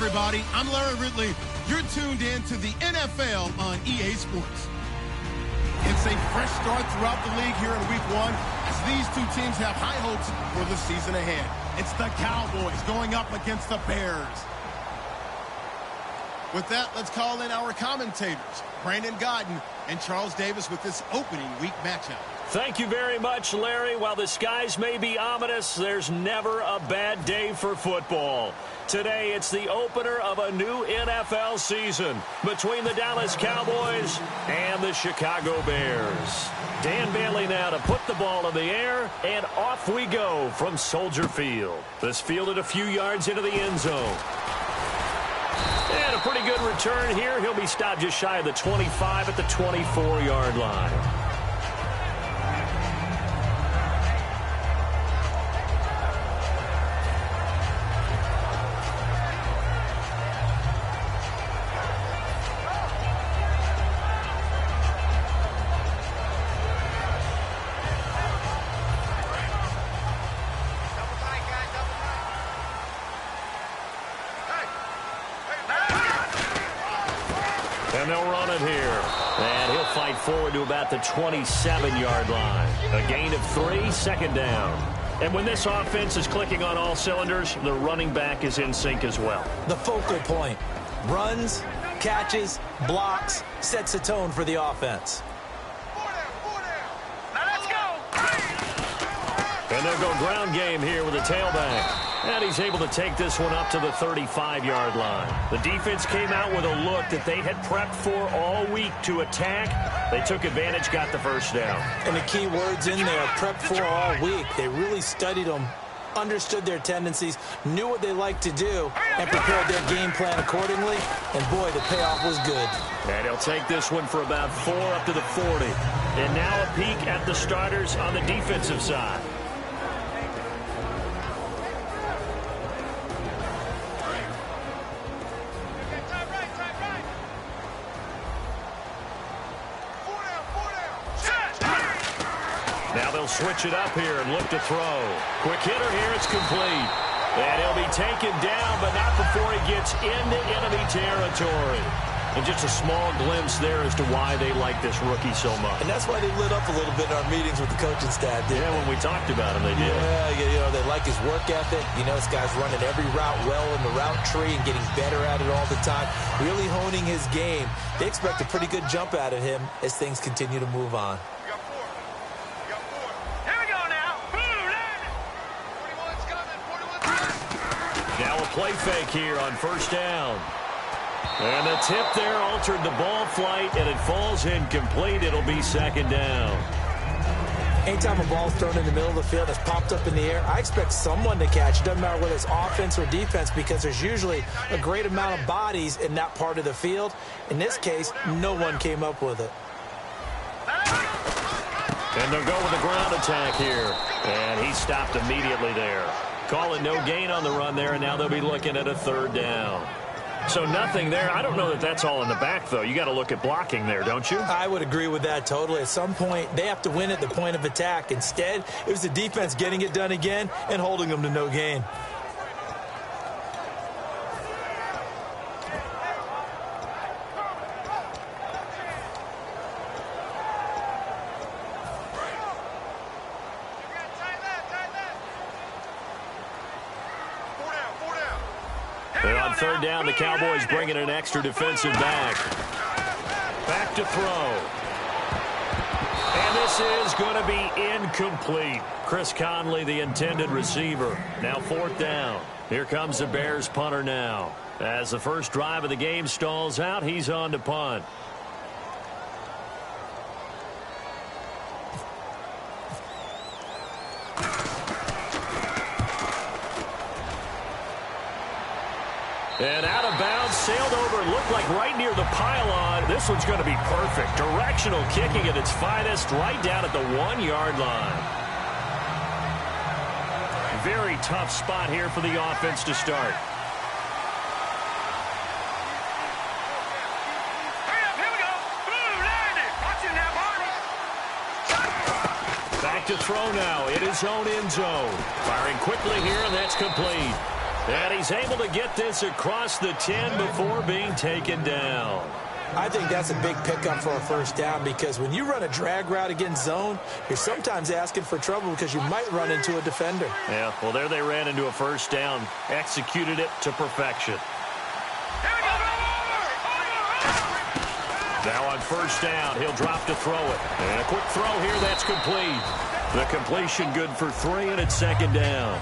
everybody. I'm Larry Ridley. You're tuned in to the NFL on EA Sports. It's a fresh start throughout the league here in Week 1 as these two teams have high hopes for the season ahead. It's the Cowboys going up against the Bears. With that, let's call in our commentators, Brandon Godden and Charles Davis, with this opening week matchup. Thank you very much, Larry. While the skies may be ominous, there's never a bad day for football. Today, it's the opener of a new NFL season between the Dallas Cowboys and the Chicago Bears. Dan Bailey now to put the ball in the air, and off we go from Soldier Field. This fielded a few yards into the end zone. And a pretty good return here. He'll be stopped just shy of the 25 at the 24-yard line. And they'll run it here. And he'll fight forward to about the 27-yard line. A gain of 3, second down. And when this offense is clicking on all cylinders, the running back is in sync as well. The focal point. Runs, catches, blocks, sets a tone for the offense. Now let's go. And they'll go ground game here with a tailback. And he's able to take this one up to the 35-yard line. The defense came out with a look that they had prepped for all week to attack. They took advantage, got the first down. And the key words in there, prepped for all week. They really studied them, understood their tendencies, knew what they liked to do, and prepared their game plan accordingly. And, boy, the payoff was good. And he'll take this one for about 4 up to the 40. And now a peek at the starters on the defensive side. Now they'll switch it up here and look to throw. Quick hitter here, it's complete. And he'll be taken down, but not before he gets into enemy territory. And just a small glimpse there as to why they like this rookie so much. And that's why they lit up a little bit in our meetings with the coaching staff. Yeah, when we talked about him, they did. Yeah, they like his work ethic. You know, this guy's running every route well in the route tree and getting better at it all the time, really honing his game. They expect a pretty good jump out of him as things continue to move on. Now a play fake here on first down. And the tip there altered the ball flight, and it falls incomplete. It'll be second down. Anytime a ball's thrown in the middle of the field that's popped up in the air, I expect someone to catch. It doesn't matter whether it's offense or defense, because there's usually a great amount of bodies in that part of the field. In this case, no one came up with it. And they'll go with the ground attack here. And he stopped immediately there. Call it no gain on the run there, and now they'll be looking at a third down. So nothing there. I don't know that that's all in the back, though. You got to look at blocking there, don't you? I would agree with that totally. At some point, they have to win at the point of attack. Instead, it was the defense getting it done again and holding them to no gain. And on third down, the Cowboys bringing an extra defensive back. Back to throw. And this is going to be incomplete. Chris Conley, the intended receiver. Now fourth down. Here comes the Bears punter now. As the first drive of the game stalls out, he's on to punt. And out of bounds, sailed over, looked like right near the pylon. This one's going to be perfect. Directional kicking at its finest, right down at the 1-yard line. Very tough spot here for the offense to start. Back to throw now in his own end zone. Firing quickly here, and that's complete. And he's able to get this across the 10 before being taken down. I think that's a big pickup for a first down because when you run a drag route against zone, you're sometimes asking for trouble because you might run into a defender. Yeah, well, there they ran into a first down, executed it to perfection. Now on first down, he'll drop to throw it. And a quick throw here, that's complete. The completion good for 3, and it's second down.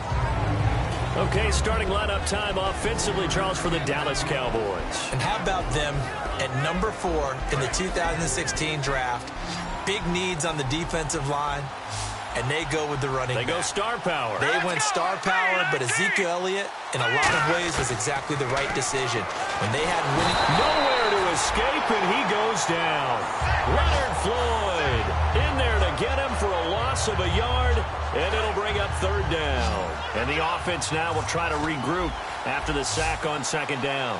Okay, starting lineup time offensively, Charles, for the Dallas Cowboys. And how about them at number 4 in the 2016 draft? Big needs on the defensive line, and they go with the running back. They go star power. They went star power, but Ezekiel Elliott, in a lot of ways, was exactly the right decision. When they had winning... Nowhere to escape, and he goes down. Leonard Floyd in there to get him for a loss of a yard, and it'll bring up third down. And the offense now will try to regroup after the sack on second down.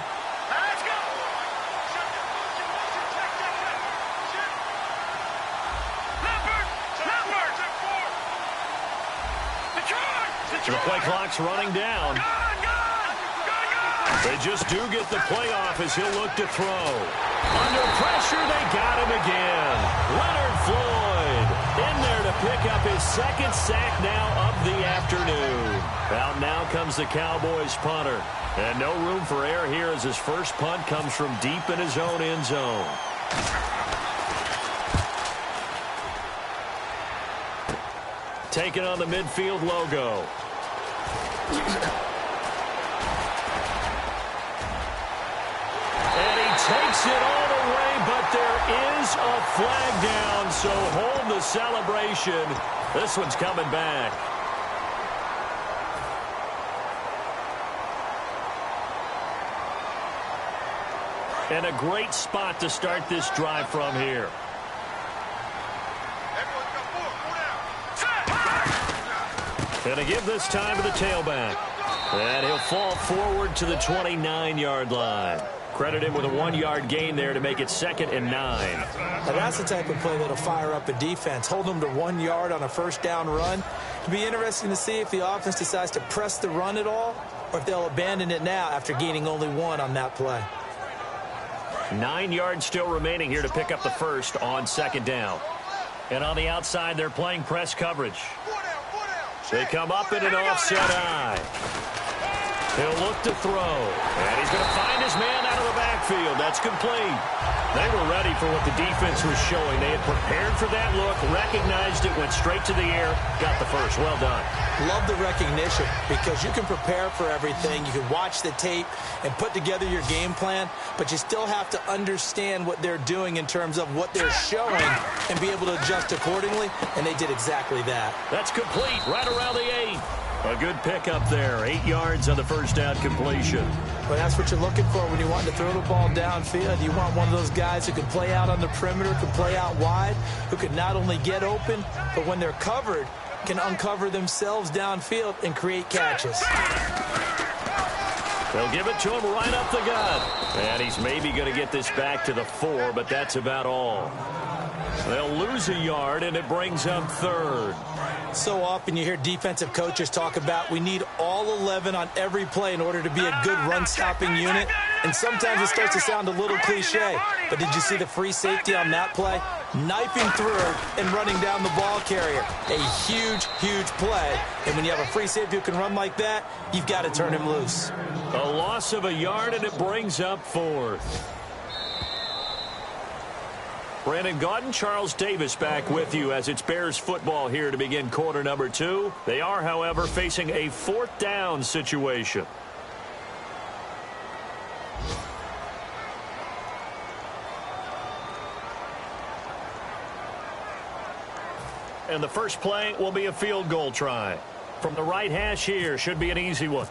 The play clock's running down. They just do get the play off as he'll look to throw. Under pressure, they got him again. Leonard Floyd in there to pick up his second sack now of the afternoon. Out now comes the Cowboys punter. And no room for error here as his first punt comes from deep in his own end zone. Taking on the midfield logo. And he takes it all the way, but there is a flag down, so hold the celebration. This one's coming back. And a great spot to start this drive from here. And to give this time to the tailback. And he'll fall forward to the 29-yard line. Credit him with a 1-yard gain there to make it 2nd and 9. Now that's the type of play that'll fire up a defense. Hold them to 1 yard on a first down run. It'll be interesting to see if the offense decides to press the run at all or if they'll abandon it now after gaining only 1 on that play. 9 yards still remaining here to pick up the first on second down. And on the outside, they're playing press coverage. They come up in an offset eye. He'll look to throw. And he's going to find his man out of the backfield. That's complete. They were ready for what the defense was showing. They had prepared for that look, recognized it, went straight to the air, got the first. Well done. Love the recognition because you can prepare for everything. You can watch the tape and put together your game plan, but you still have to understand what they're doing in terms of what they're showing and be able to adjust accordingly, and they did exactly that. That's complete right around the 8. A good pickup there. 8 yards on the first down completion. Well, that's what you're looking for when you want to throw the ball downfield. You want one of those guys who can play out on the perimeter, can play out wide, who can not only get open, but when they're covered, can uncover themselves downfield and create catches. They'll give it to him right up the gut. And he's maybe going to get this back to the 4, but that's about all. They'll lose a yard, and it brings up 3rd. So often you hear defensive coaches talk about we need all 11 on every play in order to be a good run-stopping unit. And sometimes it starts to sound a little cliche. But did you see the free safety on that play? Knifing through and running down the ball carrier. A huge, huge play. And when you have a free safety who can run like that, you've got to turn him loose. A loss of a yard, and it brings up 4th. Brandon Gaudin, Charles Davis back with you as it's Bears football here to begin quarter number 2. They are, however, facing a 4th down situation. And the first play will be a field goal try. From the right hash here, should be an easy one.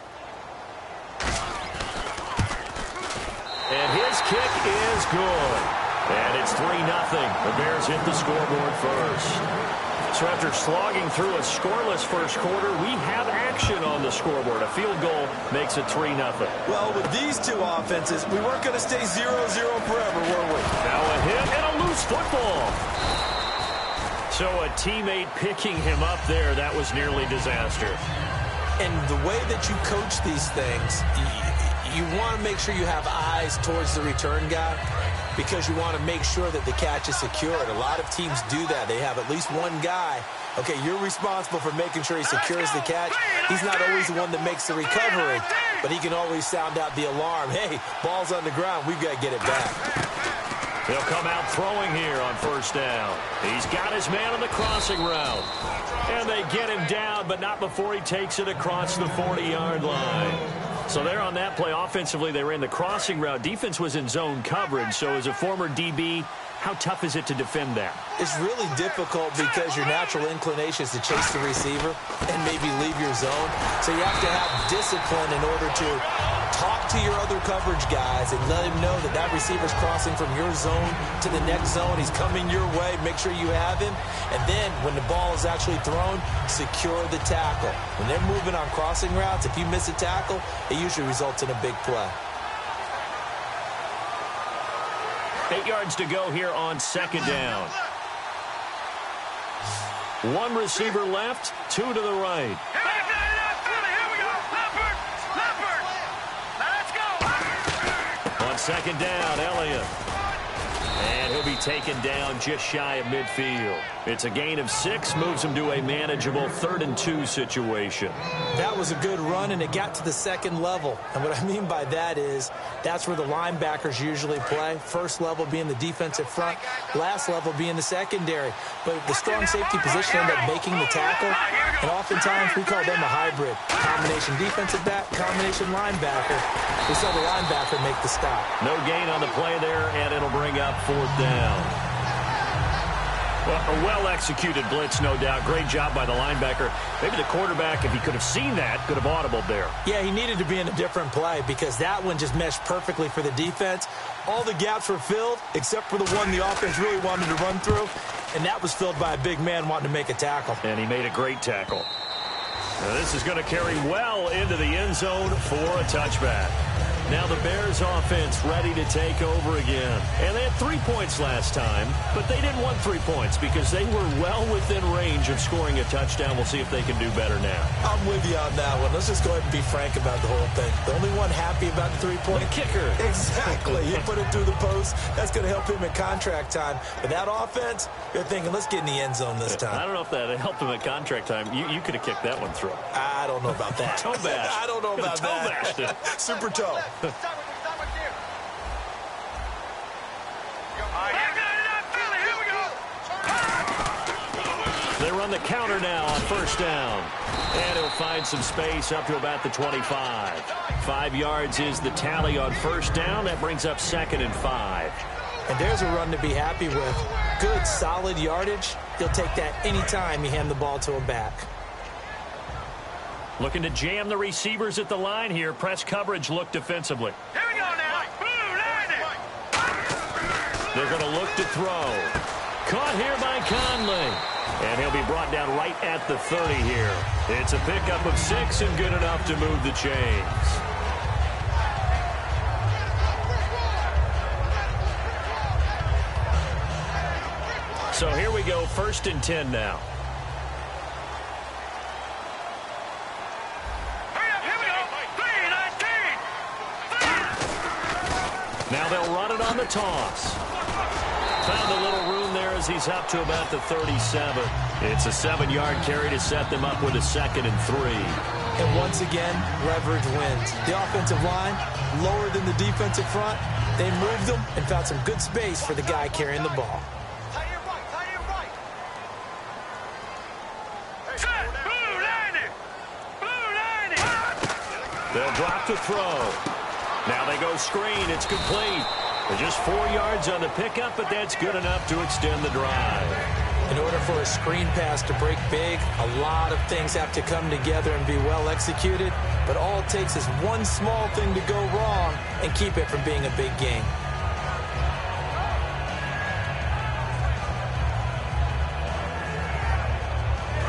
And his kick is good. And it's 3-0. The Bears hit the scoreboard first. So after slogging through a scoreless first quarter, we have action on the scoreboard. A field goal makes it 3-0. Well, with these two offenses, we weren't going to stay 0-0 forever, were we? Now a hit and a loose football. So a teammate picking him up there, that was nearly disaster. And the way that you coach these things, you want to make sure you have eyes towards the return guy because you want to make sure that the catch is secured. A lot of teams do that. They have at least one guy. Okay, you're responsible for making sure he secures the catch. He's not always the one that makes the recovery, but he can always sound out the alarm. Hey, ball's on the ground. We've got to get it back. He'll come out throwing here on first down. He's got his man on the crossing route. And they get him down, but not before he takes it across the 40-yard line. So there on that play, offensively, they ran the crossing route. Defense was in zone coverage, so as a former DB, how tough is it to defend that? It's really difficult because your natural inclination is to chase the receiver and maybe leave your zone. So you have to have discipline in order to talk to your other coverage guys and let him know that that receiver's crossing from your zone to the next zone. He's coming your way. Make sure you have him. And then when the ball is actually thrown, secure the tackle. When they're moving on crossing routes, if you miss a tackle, it usually results in a big play. 8 yards to go here on second down. One receiver left, two to the right. On second down, Elliott. And he'll be taken down just shy of midfield. It's a gain of 6, moves him to a manageable 3rd and 2 situation. That was a good run, and it got to the second level. And what I mean by that is that's where the linebackers usually play. First level being the defensive front, last level being the secondary. But the strong safety position ended up making the tackle, and oftentimes we call them a hybrid. Combination defensive back, combination linebacker. We saw the linebacker make the stop. No gain on the play there, and it'll bring up 4th down. Well, a well-executed blitz, no doubt. Great job by the linebacker. Maybe the quarterback, if he could have seen that, could have audibled there. Yeah, he needed to be in a different play because that one just meshed perfectly for the defense. All the gaps were filled except for the one the offense really wanted to run through, and that was filled by a big man wanting to make a tackle. And he made a great tackle. Now this is going to carry well into the end zone for a touchback. Now the Bears offense ready to take over again. And they had 3 points last time, but they didn't want 3 points because they were well within range of scoring a touchdown. We'll see if they can do better now. I'm with you on that one. Let's just go ahead and be frank about the whole thing. The only one happy about the 3-point. The kicker. Exactly. You put it through the post. That's going to help him in contract time. But that offense, you're thinking, let's get in the end zone this time. I don't know if that helped him at contract time. You could have kicked that one through. I don't know about that. Toe bash. I don't know about that. Toe bashed. Super toe. They run the counter now on first down. And he'll find some space up to about the 25. 5 yards is the tally on first down. That brings up 2nd and 5. And there's a run to be happy with. Good, solid yardage. He'll take that anytime you hand the ball to a back. Looking to jam the receivers at the line here. Press coverage look defensively. Here we go now. They're going to look to throw. Caught here by Conley. And he'll be brought down right at the 30 here. It's a pickup of 6 and good enough to move the chains. So here we go, 1st and 10 now. Now they'll run it on the toss. Found a little room there as he's up to about the 37. It's a 7-yard carry to set them up with a 2nd and 3. And once again, leverage wins. The offensive line, lower than the defensive front. They moved them and found some good space for the guy carrying the ball. They'll drop to throw. Now they go screen. It's complete. They're just 4 yards on the pickup, but that's good enough to extend the drive. In order for a screen pass to break big, a lot of things have to come together and be well executed. But all it takes is one small thing to go wrong and keep it from being a big game.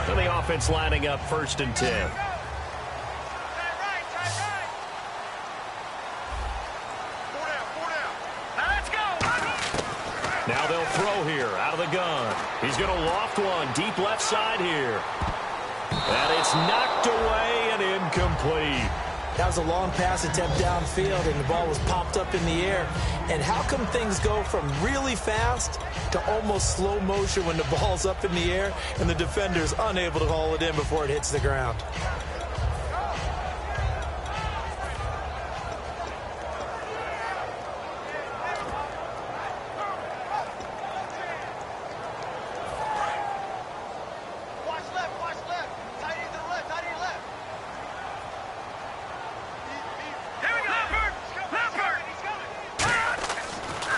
So the offense lining up 1st and 10. Now they'll throw here out of the gun. He's going to loft one deep left side here. And it's knocked away and incomplete. That was a long pass attempt downfield, and the ball was popped up in the air. And how come things go from really fast to almost slow motion when the ball's up in the air and the defender's unable to haul it in before it hits the ground?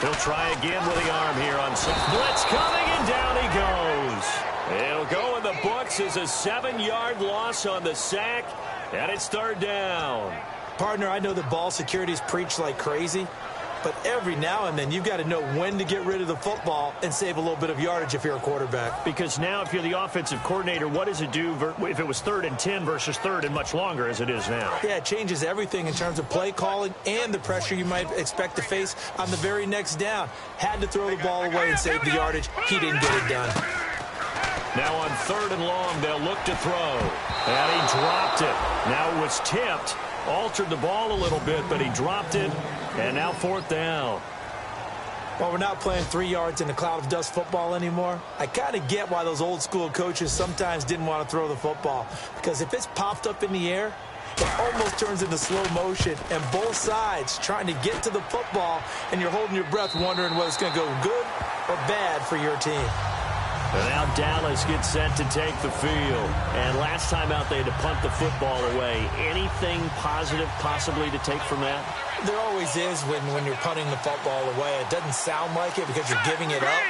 He'll try again with the arm here on some blitz coming, and down he goes. It'll go in the books as a 7-yard loss on the sack, and it's third down. Partner, I know that ball security's preached like crazy, but every now and then you've got to know when to get rid of the football and save a little bit of yardage if you're a quarterback. Because now if you're the offensive coordinator, what does it do if it was 3rd and 10 versus 3rd and much longer as it is now? Yeah, it changes everything in terms of play calling and the pressure you might expect to face on the very next down. Had to throw the ball away and save the yardage. He didn't get it done. Now on 3rd and long, they'll look to throw. And he dropped it. Now it was tipped. Altered the ball a little bit, but he dropped it. And now 4th down. Well, we're not playing 3 yards in a cloud of dust football anymore. I kind of get why those old school coaches sometimes didn't want to throw the football. Because if it's popped up in the air, it almost turns into slow motion. And both sides trying to get to the football, and you're holding your breath wondering whether it's going to go good or bad for your team. And now Dallas gets set to take the field. And last time out, they had to punt the football away. Anything positive possibly to take from that? There always is when you're punting the football away. It doesn't sound like it because you're giving it up,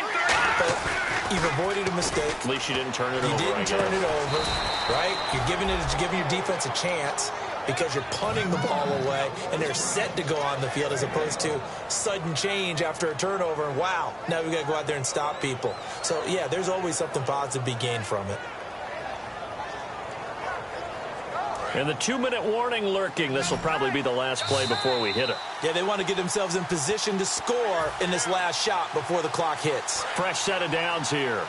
but you've avoided a mistake. At least you didn't turn it over. You didn't turn it over, right? You're giving your defense a chance because you're punting the ball away, and they're set to go on the field as opposed to sudden change after a turnover, and wow, now we got to go out there and stop people. So, yeah, there's always something positive to be gained from it. And the 2-minute warning lurking. This will probably be the last play before we hit it. Yeah, they want to get themselves in position to score in this last shot before the clock hits. Fresh set of downs here.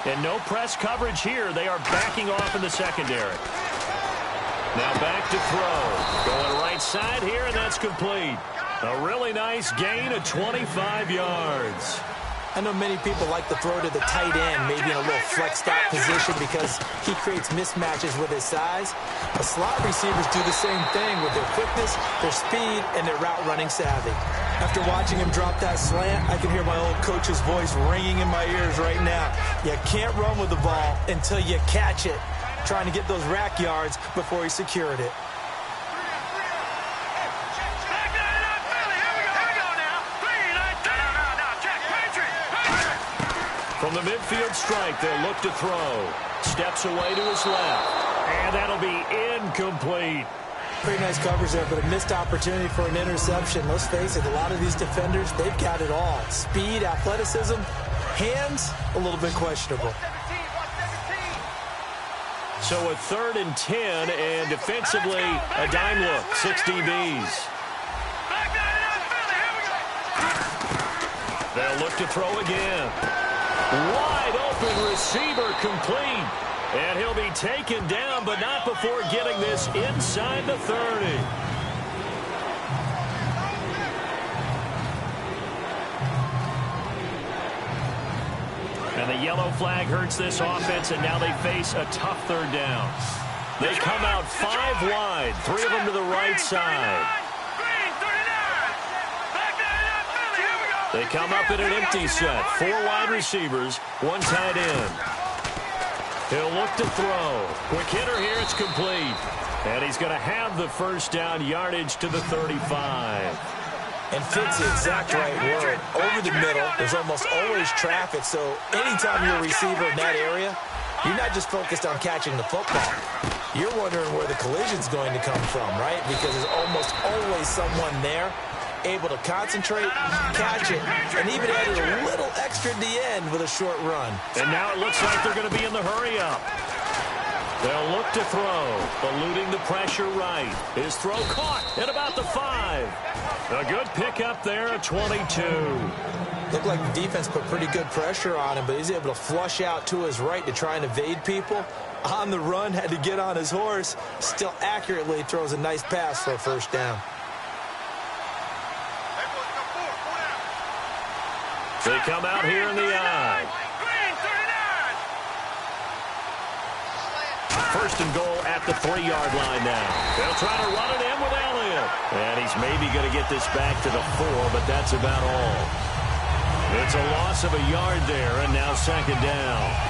And no press coverage here. They are backing off in the secondary. Now back to throw. Going right side here, and that's complete. A really nice gain of 25 yards. I know many people like to throw to the tight end, maybe in a little flexed out position because he creates mismatches with his size. But slot receivers do the same thing with their quickness, their speed, and their route running savvy. After watching him drop that slant, I can hear my old coach's voice ringing in my ears right now. You can't run with the ball until you catch it, trying to get those rack yards before he secured it. From the midfield strike, they'll look to throw. Steps away to his left. And that'll be incomplete. Pretty nice coverage there, but a missed opportunity for an interception. Let's face it, a lot of these defenders, they've got it all. Speed, athleticism, hands, a little bit questionable. So a 3rd and 10, and defensively, a dime look, 6 DBs. They'll look to throw again. Wide open receiver complete. And he'll be taken down, but not before getting this inside the 30. And the yellow flag hurts this offense, and now they face a tough 3rd down. They come out 5 wide, 3 of them to the right side. They come up in an empty set, 4 wide receivers, 1 tight end. He'll look to throw. Quick hitter here, it's complete. And he's going to have the first down, yardage to the 35. And fits the exact right word. Over the middle, there's almost always traffic, so anytime you're a receiver in that area, you're not just focused on catching the football. You're wondering where the collision's going to come from, right? Because there's almost always someone there able to concentrate, catch it, and even added a little extra at the end with a short run. And now it looks like they're going to be in the hurry-up. They'll look to throw, eluding the pressure right. His throw caught at about the 5. A good pickup there at 22. Looked like the defense put pretty good pressure on him, but he's able to flush out to his right to try and evade people. On the run, had to get on his horse. Still accurately throws a nice pass for a first down. They come out here in the I. First and goal at the 3-yard line now. They'll try to run it in with Elliott. And he's maybe going to get this back to the 4, but that's about all. It's a loss of a yard there, and now second down.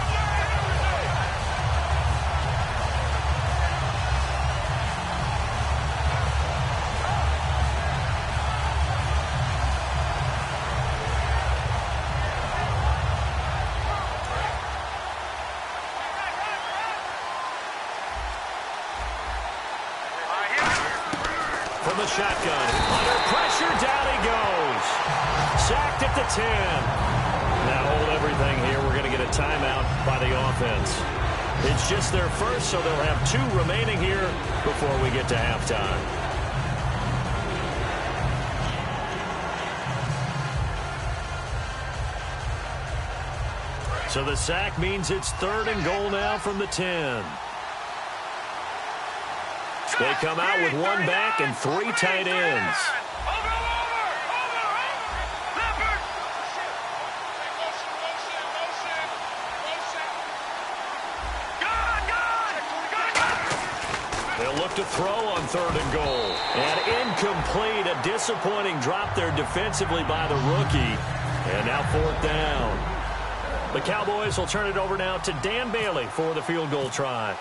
From the shotgun, under pressure, down he goes. Sacked at the 10. Now hold everything here. We're going to get a timeout by the offense. It's just their first, so they'll have 2 remaining here before we get to halftime. So the sack means it's 3rd and goal now from the 10. They come out with 1 back and 3 tight ends. They'll look to throw on 3rd and goal. And incomplete, a disappointing drop there defensively by the rookie. And now 4th down. The Cowboys will turn it over now to Dan Bailey for the field goal try.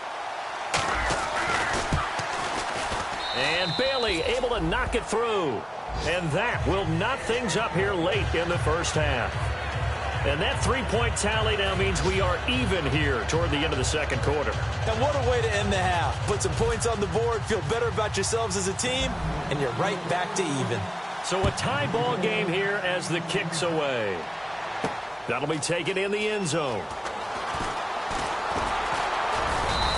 And Bailey able to knock it through. And that will knot things up here late in the first half. And that 3-point tally now means we are even here toward the end of the second quarter. And what a way to end the half. Put some points on the board, feel better about yourselves as a team, and you're right back to even. So a tie ball game here as the kick's away. That'll be taken in the end zone.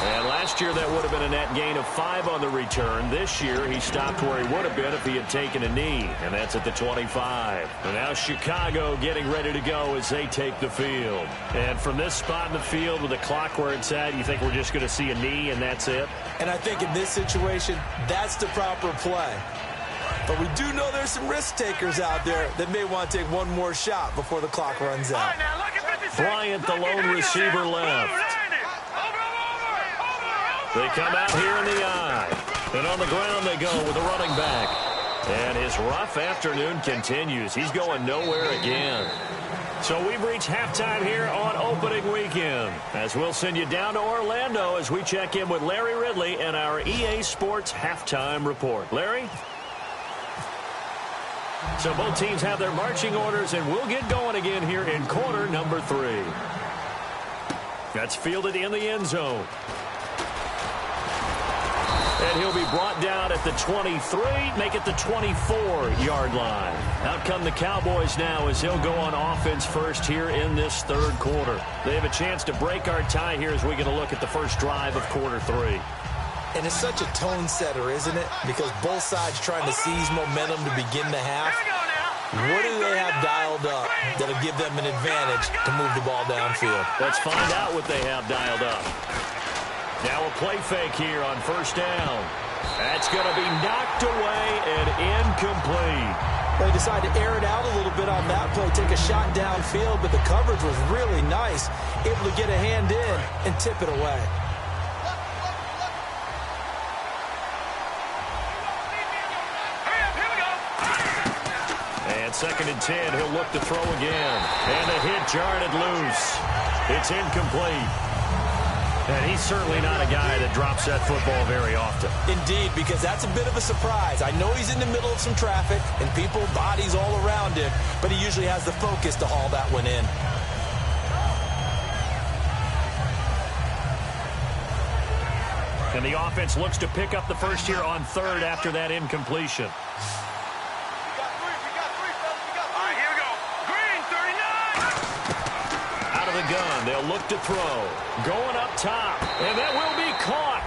And last year that would have been a net gain of 5 on the return. This year he stopped where he would have been if he had taken a knee, and that's at the 25. And now Chicago getting ready to go as they take the field. And from this spot in the field with the clock where it's at, you think we're just going to see a knee and that's it? And I think in this situation, that's the proper play. But we do know there's some risk takers out there that may want to take one more shot before the clock runs out. Bryant, the lone receiver, left. They come out here in the I. And on the ground they go with a running back. And his rough afternoon continues. He's going nowhere again. So we've reached halftime here on opening weekend, as we'll send you down to Orlando as we check in with Larry Ridley and our EA Sports halftime report. Larry? So both teams have their marching orders, and we'll get going again here in quarter number 3. That's fielded in the end zone. And he'll be brought down at the 23, make it the 24-yard line. Out come the Cowboys now as he'll go on offense first here in this third quarter. They have a chance to break our tie here as we get a look at the first drive of quarter 3. And it's such a tone setter, isn't it? Because both sides trying to seize momentum to begin the half. What do they have dialed up that'll give them an advantage to move the ball downfield? Let's find out what they have dialed up. Now a play fake here on first down. That's going to be knocked away and incomplete. They decided to air it out a little bit on that play, take a shot downfield, but the coverage was really nice, able to get a hand in and tip it away. And 2nd and 10, he'll look to throw again. And the hit jarred it loose. It's incomplete. And he's certainly not a guy that drops that football very often. Indeed, because that's a bit of a surprise. I know he's in the middle of some traffic and people, bodies all around him, but he usually has the focus to haul that one in. And the offense looks to pick up the first here on 3rd after that incompletion. the gun. They'll look to throw. Going up top. And that will be caught.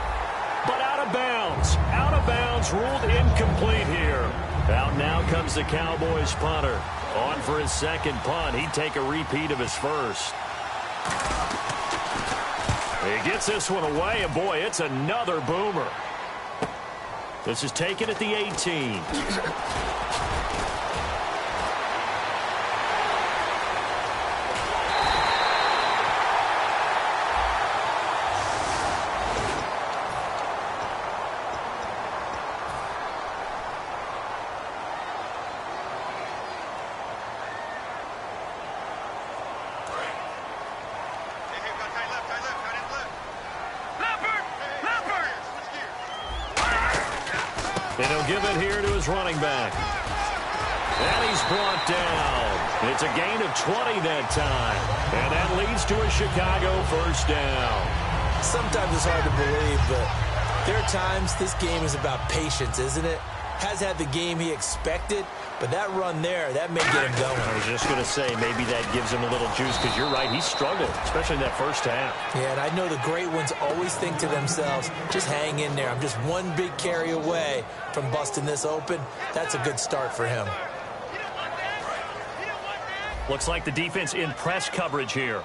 But out of bounds. Out of bounds, ruled incomplete here. Out now comes the Cowboys punter. On for his second punt. He'd take a repeat of his first. He gets this one away, and boy, it's another boomer. This is taken at the 18. And he'll give it here to his running back. And he's brought down. It's a gain of 20 that time. And that leads to a Chicago first down. Sometimes it's hard to believe, but there are times this game is about patience, isn't it? Has had the game he expected, but that run there, that may get him going. I was just going to say, maybe that gives him a little juice, because you're right, he struggled, especially in that first half. Yeah, and I know the great ones always think to themselves, just hang in there. I'm just one big carry away from busting this open. That's a good start for him. Looks like the defense in press coverage here.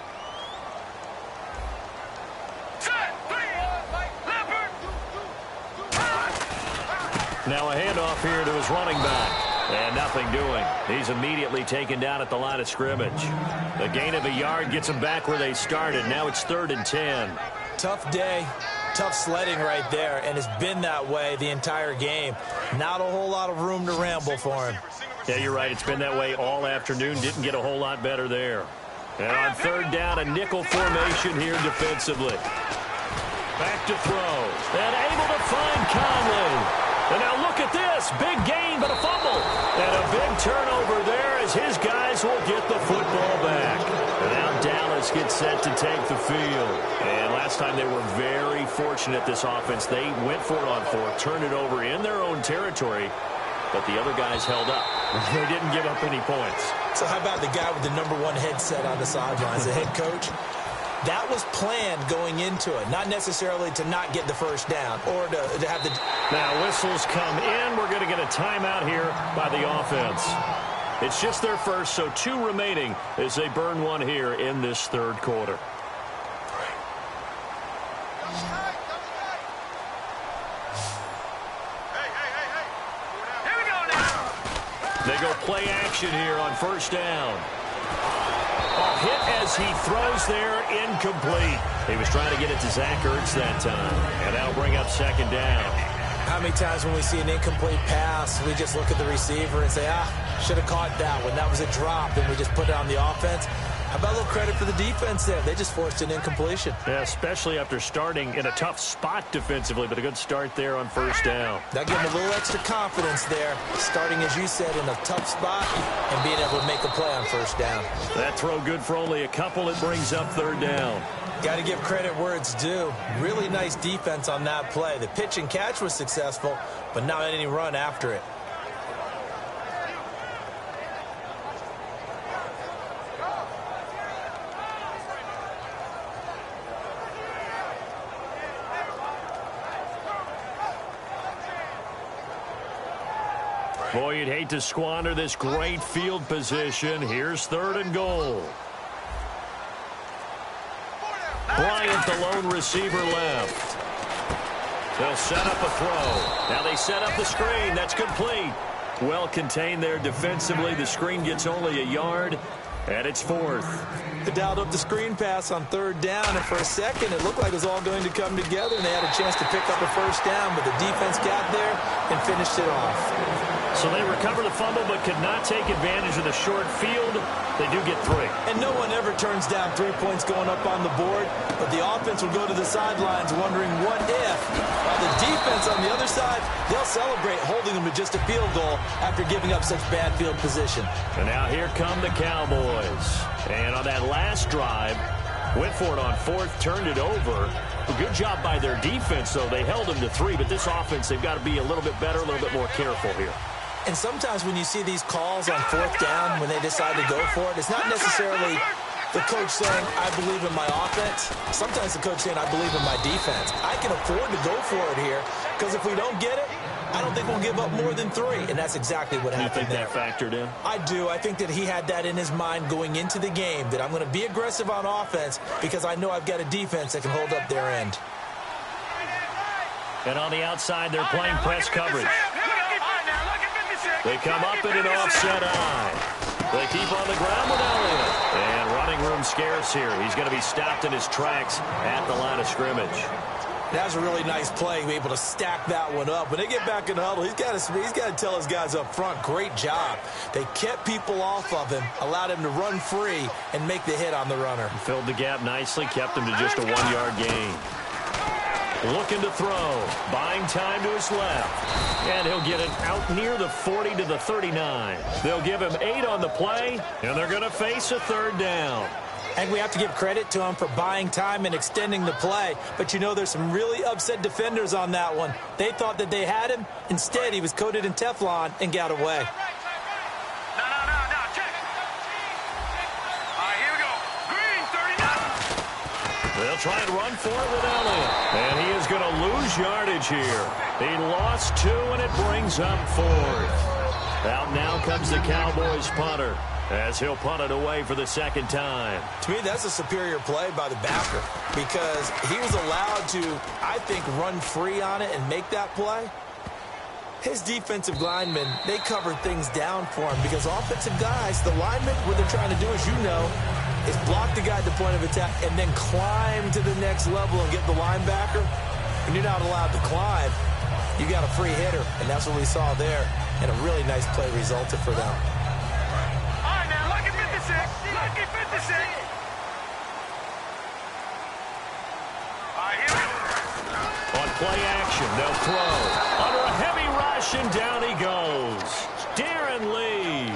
Now a handoff here to his running back. And nothing doing. He's immediately taken down at the line of scrimmage. The gain of a yard gets him back where they started. Now it's 3rd and 10. Tough day. Tough sledding right there, and it's been that way the entire game. Not a whole lot of room to ramble for him. Yeah, you're right. It's been that way all afternoon. Didn't get a whole lot better there. And on 3rd down, a nickel formation here defensively. Back to throw. And able to find Conley. And now look at this. Big gain, but a fumble. And a big turnover there as his guys will get the football back. And now Dallas gets set to take the field. And last time they were very fortunate, this offense. They went for it on 4th, turned it over in their own territory, but the other guys held up. They didn't give up any points. So how about the guy with the #1 headset on the sidelines, the head coach? That was planned going into it, not necessarily to not get the first down or to have the... Now whistles come in. We're going to get a timeout here by the offense. It's just their first, so 2 remaining as they burn one here in this 3rd quarter. They go play action here on 1st down. Hit as he throws there, incomplete. He was trying to get it to Zach Ertz that time, and that'll bring up 2nd down. How many times when we see an incomplete pass, we just look at the receiver and say, should have caught that one. That was a drop, and we just put it on the offense. How about a little credit for the defense there? They just forced an incompletion. Yeah, especially after starting in a tough spot defensively, but a good start there on 1st down. That gave him a little extra confidence there, starting, as you said, in a tough spot and being able to make a play on 1st down. That throw good for only a couple. It brings up 3rd down. Got to give credit where it's due. Really nice defense on that play. The pitch and catch was successful, but not any run after it. Boy, you'd hate to squander this great field position. Here's 3rd and goal. Bryant, the lone receiver, left. They'll set up a throw. Now they set up the screen. That's complete. Well contained there defensively. The screen gets only a yard, and it's 4th. They dialed up the screen pass on 3rd down, and for a second it looked like it was all going to come together, and they had a chance to pick up a 1st down, but the defense got there and finished it off. So they recover the fumble but could not take advantage of the short field. They do get 3. And no one ever turns down 3 points going up on the board, but the offense will go to the sidelines wondering what if. While the defense on the other side, they'll celebrate holding them to just a field goal after giving up such bad field position. And now here come the Cowboys. And on that last drive, went for it on 4th, turned it over. A good job by their defense, though. They held them to 3, but this offense, they've got to be a little bit better, a little bit more careful here. And sometimes when you see these calls on 4th down, when they decide to go for it, it's not necessarily the coach saying, I believe in my offense. Sometimes the coach saying, I believe in my defense. I can afford to go for it here because if we don't get it, I don't think we'll give up more than 3, and that's exactly what happened there. You think that factored in? I do. I think that he had that in his mind going into the game, that I'm going to be aggressive on offense because I know I've got a defense that can hold up their end. And on the outside, they're playing press coverage. They come up in an offset eye. They keep on the ground with Elliott. And running room scarce here. He's going to be stopped in his tracks at the line of scrimmage. That was a really nice play, be able to stack that one up. When they get back in the huddle, he's got to tell his guys up front, great job. They kept people off of him, allowed him to run free, and make the hit on the runner. Filled the gap nicely, kept him to just a 1-yard gain. Looking to throw, buying time to his left. And he'll get it out near the 40 to the 39. They'll give him 8 on the play, and they're going to face a 3rd down. And we have to give credit to him for buying time and extending the play. But, you know, there's some really upset defenders on that one. They thought that they had him. Instead, he was coated in Teflon and got away. No, check. All right, here we go. Green, 39. They'll try and run for it with Elliott. And he is going to lose yardage here. He lost 2, and it brings up 4th. Out now comes the Cowboys punter, as he'll punt it away for the 2nd time. To me, that's a superior play by the backer because he was allowed to, I think, run free on it and make that play. His defensive linemen, they covered things down for him because offensive guys, the linemen, what they're trying to do, as you know, is block the guy at the point of attack and then climb to the next level and get the linebacker. When you're not allowed to climb, you got a free hitter, and that's what we saw there, and a really nice play resulted for them. Lucky 56. On play action, they'll throw. Under a heavy rush, and down he goes. Darren Lee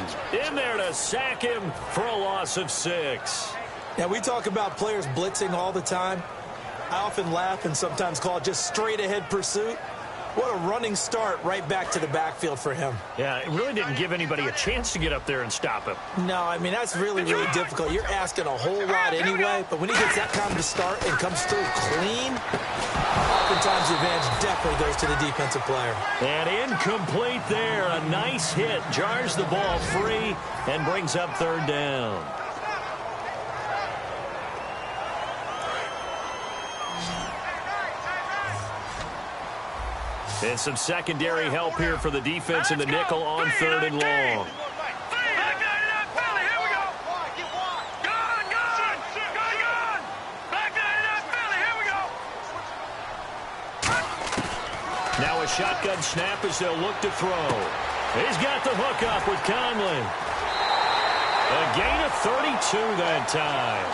in there to sack him for a loss of 6. Now, we talk about players blitzing all the time. I often laugh and sometimes call it just straight-ahead pursuit. What a running start right back to the backfield for him. Yeah, it really didn't give anybody a chance to get up there and stop him. No, I mean, that's really, really difficult. You're asking a whole lot anyway, but when he gets that kind of start and comes through clean, oftentimes the advantage definitely goes to the defensive player. And incomplete there. A nice hit. Jars the ball free and brings up 3rd down. And some secondary help here for the defense in the nickel on 3rd and long. Now a shotgun snap as they'll look to throw. He's got the hook up with Conley. A gain of 32 that time.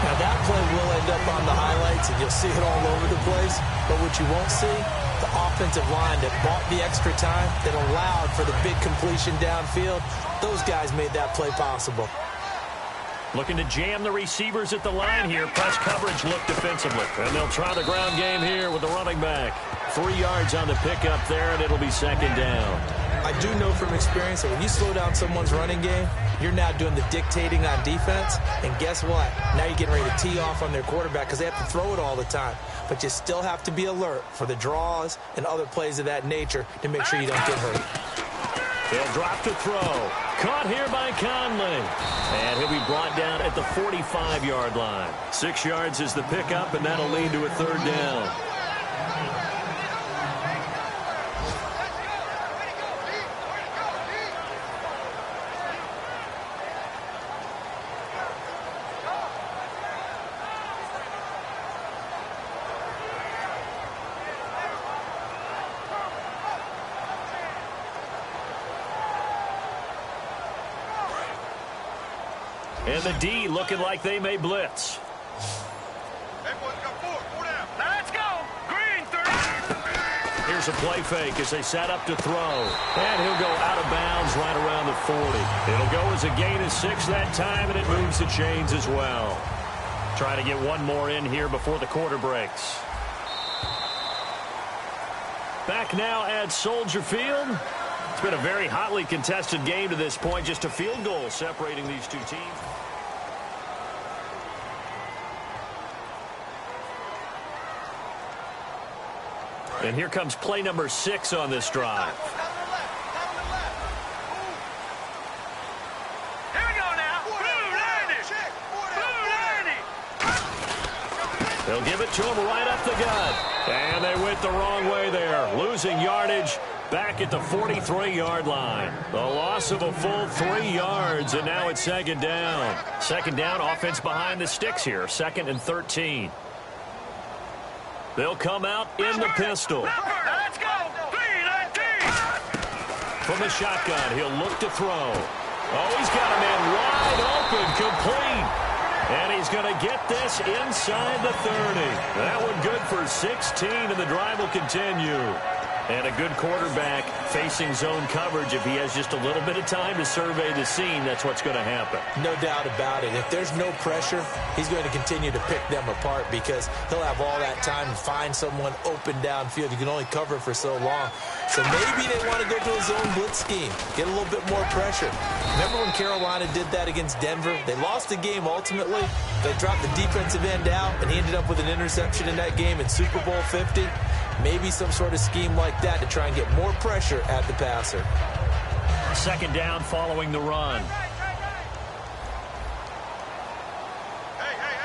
Now that play will end up on the highlights, and you'll see it all over the place. But what you won't see, the offensive line that bought the extra time, that allowed for the big completion downfield, those guys made that play possible. Looking to jam the receivers at the line here. Press coverage look defensively. And they'll try the ground game here with the running back. 3 yards on the pickup there, and it'll be 2nd down. I do know from experience that when you slow down someone's running game, you're now doing the dictating on defense. And guess what? Now you're getting ready to tee off on their quarterback because they have to throw it all the time. But you still have to be alert for the draws and other plays of that nature to make sure you don't get hurt. They'll drop to throw. Caught here by Conley. And he'll be brought down at the 45-yard line. 6 yards is the pickup, and that'll lead to a 3rd down. And the D looking like they may blitz. Let's go. Green, 30. Here's a play fake as they set up to throw. And he'll go out of bounds right around the 40. It'll go as a gain of 6 that time, and it moves the chains as well. Trying to get one more in here before the quarter breaks. Back now at Soldier Field. It's been a very hotly contested game to this point. Just a field goal separating these two teams. And here comes play number 6 on this drive. Here we go now. They'll give it to him right up the gut. And they went the wrong way there, losing yardage back at the 43-yard line. The loss of a full 3 yards, and now it's second down. Second down, offense behind the sticks here, 2nd and 13. They'll come out in the pistol. Let's go. 3-19. From the shotgun, he'll look to throw. Oh, he's got a man wide open, complete. And he's going to get this inside the 30. That one good for 16, and the drive will continue. And a good quarterback facing zone coverage. If he has just a little bit of time to survey the scene, that's what's going to happen. No doubt about it. If there's no pressure, he's going to continue to pick them apart because he'll have all that time to find someone open downfield. You can only cover for so long. So maybe they want to go to a zone blitz scheme, get a little bit more pressure. Remember when Carolina did that against Denver? They lost the game ultimately. They dropped the defensive end out, and he ended up with an interception in that game in Super Bowl 50. Maybe some sort of scheme like that to try and get more pressure at the passer. Second down following the run.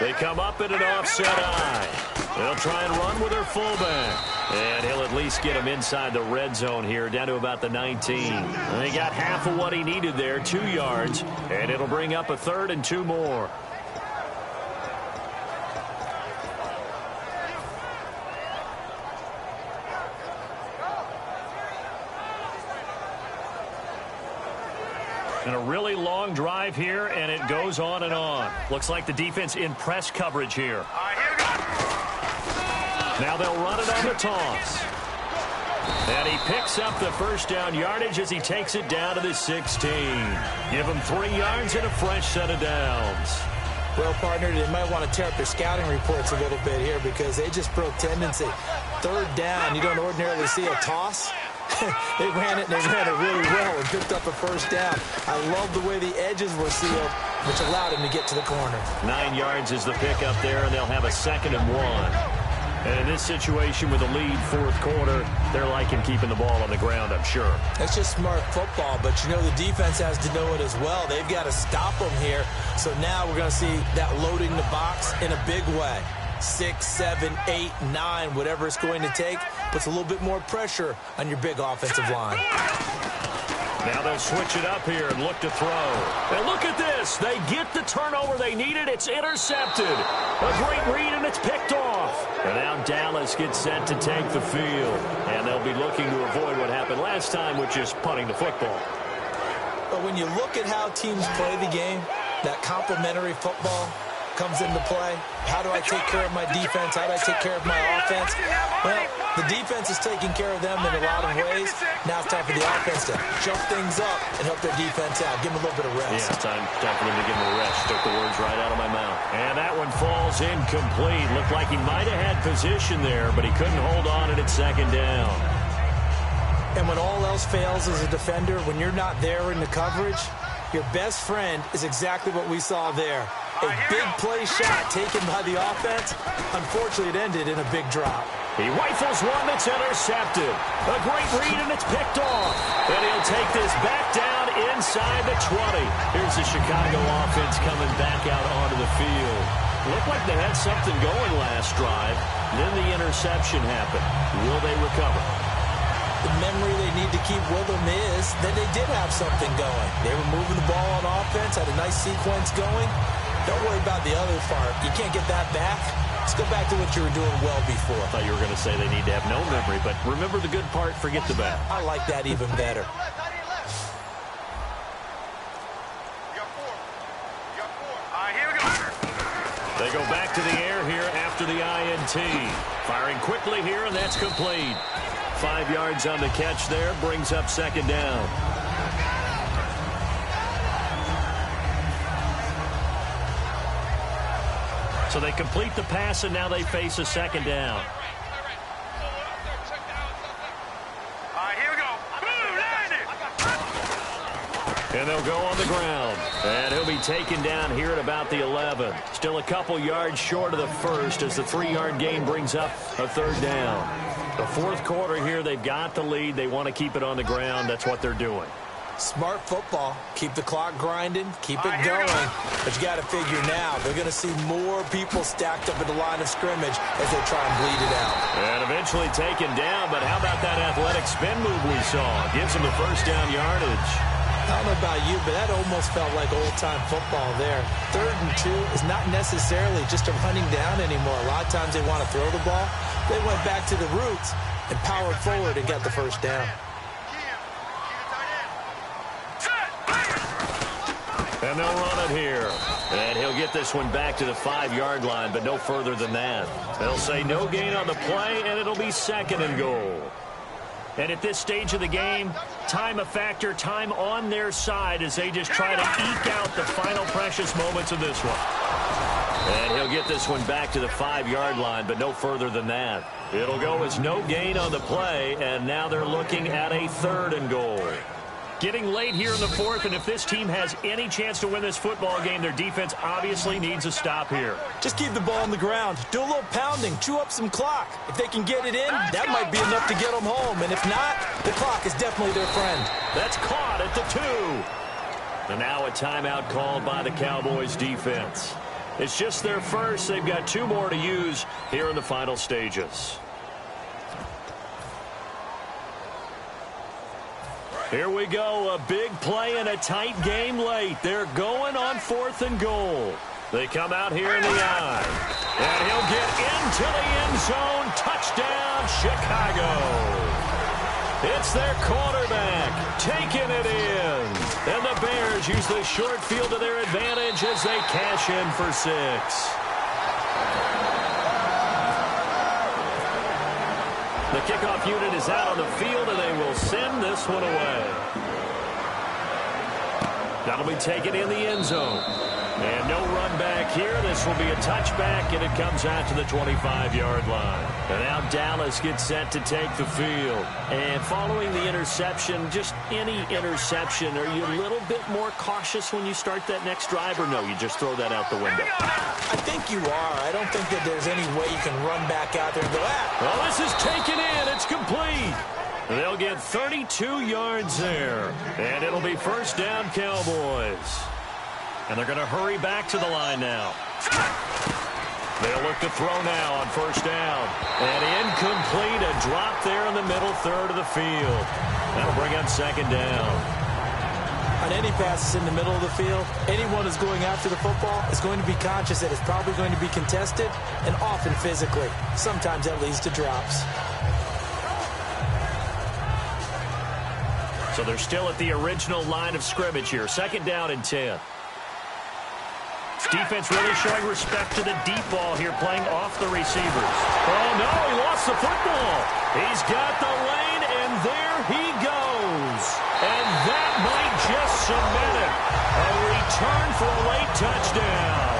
They come up in an offset eye. They'll try and run with their fullback. And he'll at least get him inside the red zone here, down to about the 19. And they got half of what he needed there, 2 yards. And it'll bring up a 3rd and 2 more. And a really long drive here, and it goes on and on. Looks like the defense in press coverage here. Now they'll run it on the toss. And he picks up the first down yardage as he takes it down to the 16. Give him 3 yards and a fresh set of downs. Well, partner, they might want to tear up their scouting reports a little bit here because they just broke tendency. 3rd down, you don't ordinarily see a toss. They ran it, and they ran it really well and picked up a first down. I love the way the edges were sealed, which allowed him to get to the corner. 9 yards is the pickup there, and they'll have a 2nd and 1. And in this situation with a lead 4th quarter, they're liking keeping the ball on the ground, I'm sure. That's just smart football, but you know the defense has to know it as well. They've got to stop them here. So now we're going to see that loading the box in a big way. 6, 7, 8, 9, whatever it's going to take, puts a little bit more pressure on your big offensive line. Now they'll switch it up here and look to throw. And look at this. They get the turnover they needed. It's intercepted. A great read, and it's picked off. And now Dallas gets set to take the field. And they'll be looking to avoid what happened last time, which is punting the football. But when you look at how teams play the game, that complementary football comes into play. How do I take care of my defense? How do I take care of my offense? Well, the defense is taking care of them in a lot of ways. Now it's time for the offense to jump things up and help their defense out. Give them a little bit of rest. Yeah, time for them to give them a rest. Took the words right out of my mouth. And that one falls incomplete. Looked like he might have had position there, but he couldn't hold on, and it's 2nd down. And when all else fails as a defender, when you're not there in the coverage, your best friend is exactly what we saw there. A big play shot taken by the offense. Unfortunately, it ended in a big drop. He rifles one that's intercepted. A great read, and it's picked off. And he'll take this back down inside the 20. Here's the Chicago offense coming back out onto the field. Looked like they had something going last drive. Then the interception happened. Will they recover? The memory they need to keep with them is that they did have something going. They were moving the ball on offense, had a nice sequence going. Don't worry about the other part. You can't get that back. Let's go back to what you were doing well before. I thought you were going to say they need to have no memory, but remember the good part, forget the bad. I like that even better. Here we go. They go back to the air here after the INT. Firing quickly here, and that's complete. 5 yards on the catch there, brings up 2nd down. So they complete the pass, and now they face a 2nd down. Here we go. And they'll go on the ground. And he'll be taken down here at about the 11. Still a couple yards short of the first as the 3-yard gain brings up a 3rd down. The fourth quarter here, they've got the lead. They want to keep it on the ground. That's what they're doing. Smart football. Keep the clock grinding. Keep it going. But you got to figure now, they're going to see more people stacked up at the line of scrimmage as they try and bleed it out. And eventually taken down, but how about that athletic spin move we saw? Gives them the first down yardage. I don't know about you, but that almost felt like old-time football there. 3rd and 2 is not necessarily just a running down anymore. A lot of times they want to throw the ball. They went back to the roots and powered forward and got the first down. And they'll run it here. And he'll get this one back to the 5-yard line, but no further than that. They'll say no gain on the play, and it'll be 2nd and goal. And at this stage of the game, time a factor, time on their side as they just try to eke out the final precious moments of this one. And he'll get this one back to the 5-yard line, but no further than that. It'll go as no gain on the play, and now they're looking at a 3rd and goal. Getting late here in the 4th, and if this team has any chance to win this football game, their defense obviously needs a stop here. Just keep the ball on the ground. Do a little pounding. Chew up some clock. If they can get it in, that might be enough to get them home. And if not, the clock is definitely their friend. That's caught at the 2. And now a timeout called by the Cowboys defense. It's just their first. They've got 2 more to use here in the final stages. Here we go, a big play and a tight game late. They're going on 4th and goal. They come out here in the eye. And he'll get into the end zone. Touchdown, Chicago. It's their quarterback taking it in. And the Bears use the short field to their advantage as they cash in for 6. The kickoff unit is out on the field, and they will send this one away. That'll be taken in the end zone. And no run back here. This will be a touchback, and it comes out to the 25-yard line. And now Dallas gets set to take the field. And following the interception, just any interception, are you a little bit more cautious when you start that next drive, or no, you just throw that out the window? I think you are. I don't think that there's any way you can run back out there and go, Well, this is taken in. It's complete. They'll get 32 yards there. And it'll be first down, Cowboys. And they're going to hurry back to the line now. They'll look to throw now on first down. And incomplete, a drop there in the middle third of the field. That'll bring up 2nd down. On any passes in the middle of the field, anyone who's going after the football is going to be conscious that it's probably going to be contested and often physically. Sometimes that leads to drops. So they're still at the original line of scrimmage here. 2nd down and 10. Defense really showing respect to the deep ball here, playing off the receivers. Oh, no, he lost the football. He's got the lane, and there he goes. And that might just cement it. A return for a late touchdown.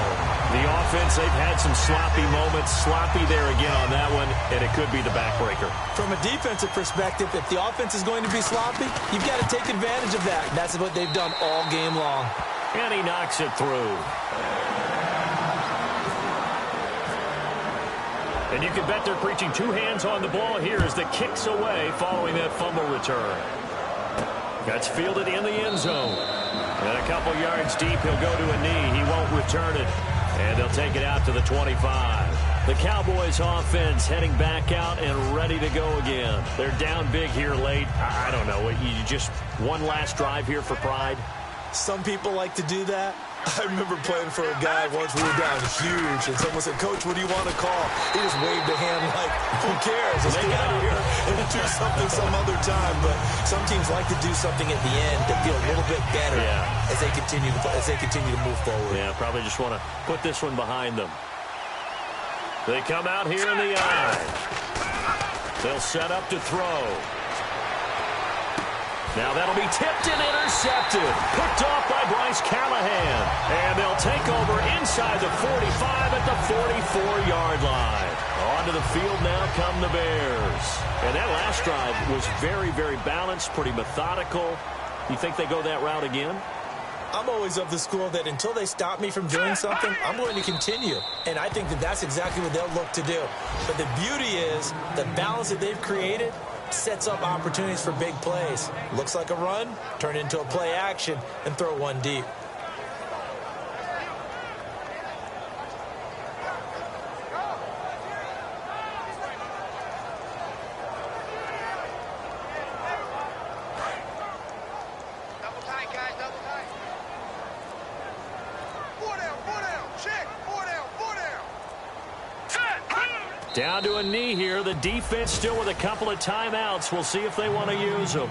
The offense, they've had some sloppy moments. Sloppy there again on that one, and it could be the backbreaker. From a defensive perspective, if the offense is going to be sloppy, you've got to take advantage of that. And that's what they've done all game long. And he knocks it through. And you can bet they're preaching 2 hands on the ball here as the kick's away following that fumble return. That's fielded in the end zone. And a couple yards deep, he'll go to a knee. He won't return it. And they'll take it out to the 25. The Cowboys offense heading back out and ready to go again. They're down big here late. I don't know. You just one last drive here for pride? Some people like to do that. I remember playing for a guy once. We were down huge, and someone said, "Coach, what do you want to call?" He just waved a hand like, "Who cares? Let's get out of here and do something some other time." But some teams like to do something at the end to feel a little bit better as they continue to move forward. Yeah, probably just want to put this one behind them. They come out here in the eye. They'll set up to throw. Now that'll be tipped and intercepted. Picked off by Bryce Callahan. And they'll take over inside the 45 at the 44-yard line. Onto the field now come the Bears. And that last drive was very, very balanced, pretty methodical. You think they go that route again? I'm always of the school that until they stop me from doing something, I'm going to continue. And I think that that's exactly what they'll look to do. But the beauty is the balance that they've created sets up opportunities for big plays. Looks like a run, turn it into a play action, and throw one deep. Down to a knee here. The defense still with a couple of timeouts. We'll see if they want to use them.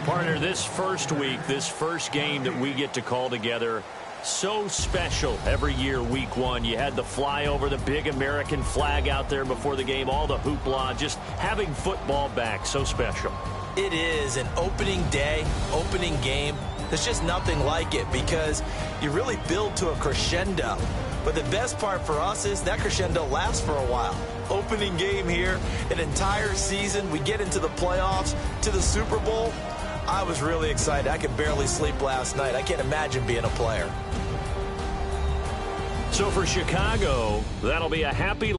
Partner, this first week, this first game that we get to call together, so special every year, week one. You had the flyover, the big American flag out there before the game, all the hoopla, just having football back, so special. It is an opening day, opening game. There's just nothing like it because you really build to a crescendo. But the best part for us is that crescendo lasts for a while. Opening game here, an entire season. We get into the playoffs, to the Super Bowl. I was really excited. I could barely sleep last night. I can't imagine being a player. So for Chicago, that'll be a happy